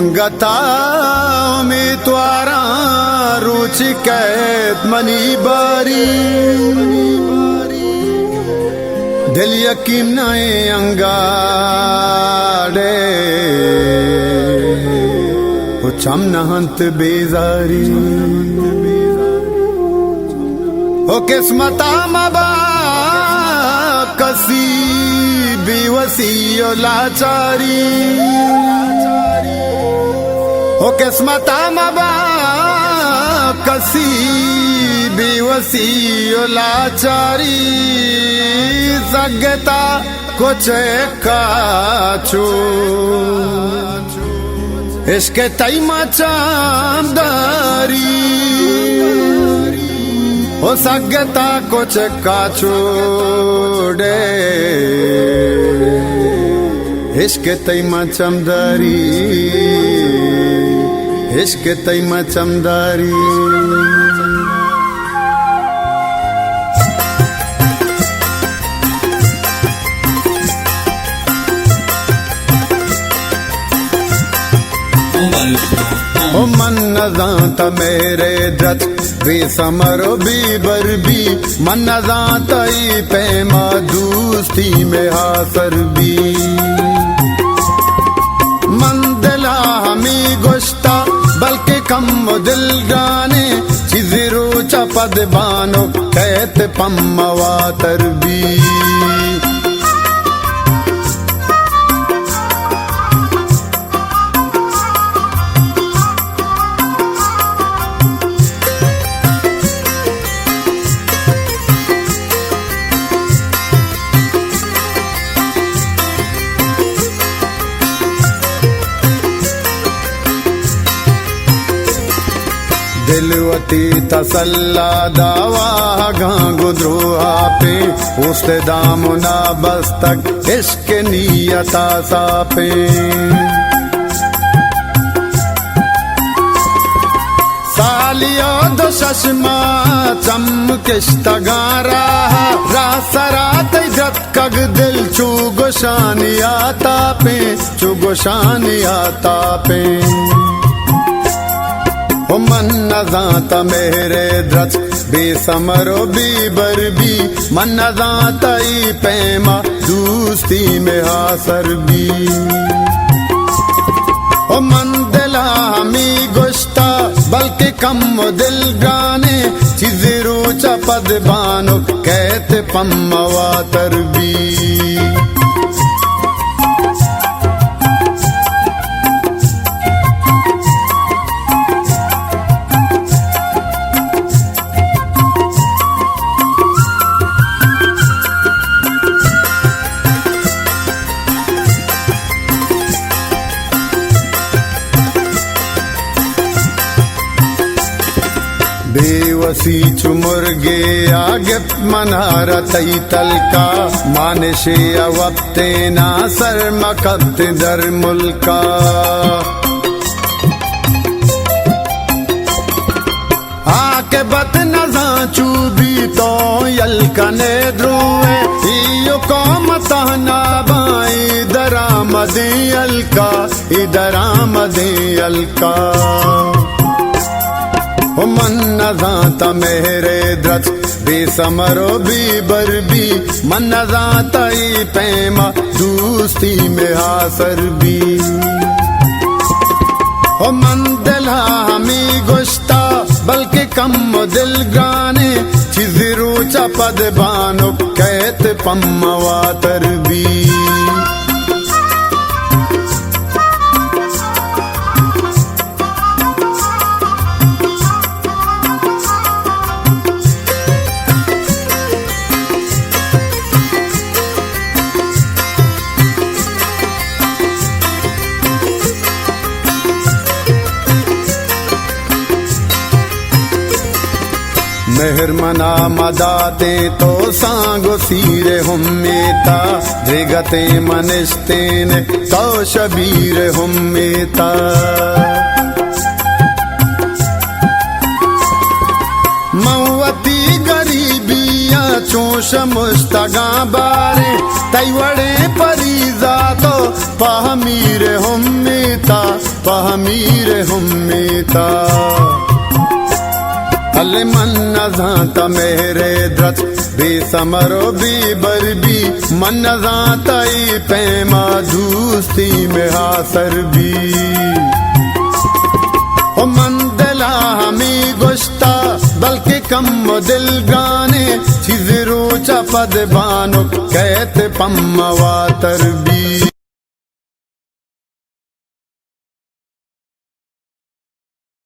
मंगता उम्मीदवारा रुचिकैत money बारी दिल यकीन नए अंगाड़े उचम नहंत बेजारी ओ किस्मता मबा कसी बेवसी लाचारी ओ किस्मता मबा कसी बेवसी लाचारी सगता कुछ काचो इश्क तैमा चांदारी ओ सगता कुछ काचोड़े इश्क तैमा चमदारी इश्क तैमा चमदारी ओ मन नज़ात मेरे द्रत बेसमरो बीबर भी मन नज़ात पैमा दोस्ती में हासर भी मन दिला हमी गुश्ता बल्कि कम दिल गाने चिजरो चपद बानो कैत पम्मवातर भी दिलवती तसल्ला दावा गांगो द्रोहा पे उस्ते दामुना बस्तक इश्क नियता सापे सालियो दो शशमा चमकिश्तगारा रासरात जत कग दिल चुगोशानी आता पे ओ मन नज़ात मेरे द्रच बेसमरो बीबर भी मन नज़ात पैमा दोस्ती में हासर भी ओ मन दिला हमी गुश्ता बल्कि कम दिल गाने चिजरो चपद बानो कैत पम्मवातर भी बेवसी चुमुर्गे आगे मनारा तई तलका मानशे अवप्ते ना सर मकत दर मुल्का आके बत नजा चूबी तो यलका ने द्रोए इयो कौम तहना बाई दरामदी अलका ओ मन नज़ात मेरे द्रच बेसमरो बीबर भी मन नज़ात पैमा दोस्ती में हासर भी ओ मन दिला हमी गुश्ता बल्कि कम दिल गाने चिजरो चपद बानो कैत पम्मवातर भी मेहरमना मदाते तो सांगो सीरे हुम्मेता जगते मनिश्तेन तो शबीर हुम्मेता मौवती गरीबिया चोश मुस्तगा बारे तैवड़े परीजा तो पहमीर हुम्मेता पहमीर हुम्मीता अले मन नजाता मेरे द्रच बेसमरो बेबरबी मन नजाता ई पैमा दूस्ती में हासर भी ओ मन दिला हमी गुश्ता बल्कि कम दिल गाने चीज रोचा पद बानो कहते पम्मवा तरबी।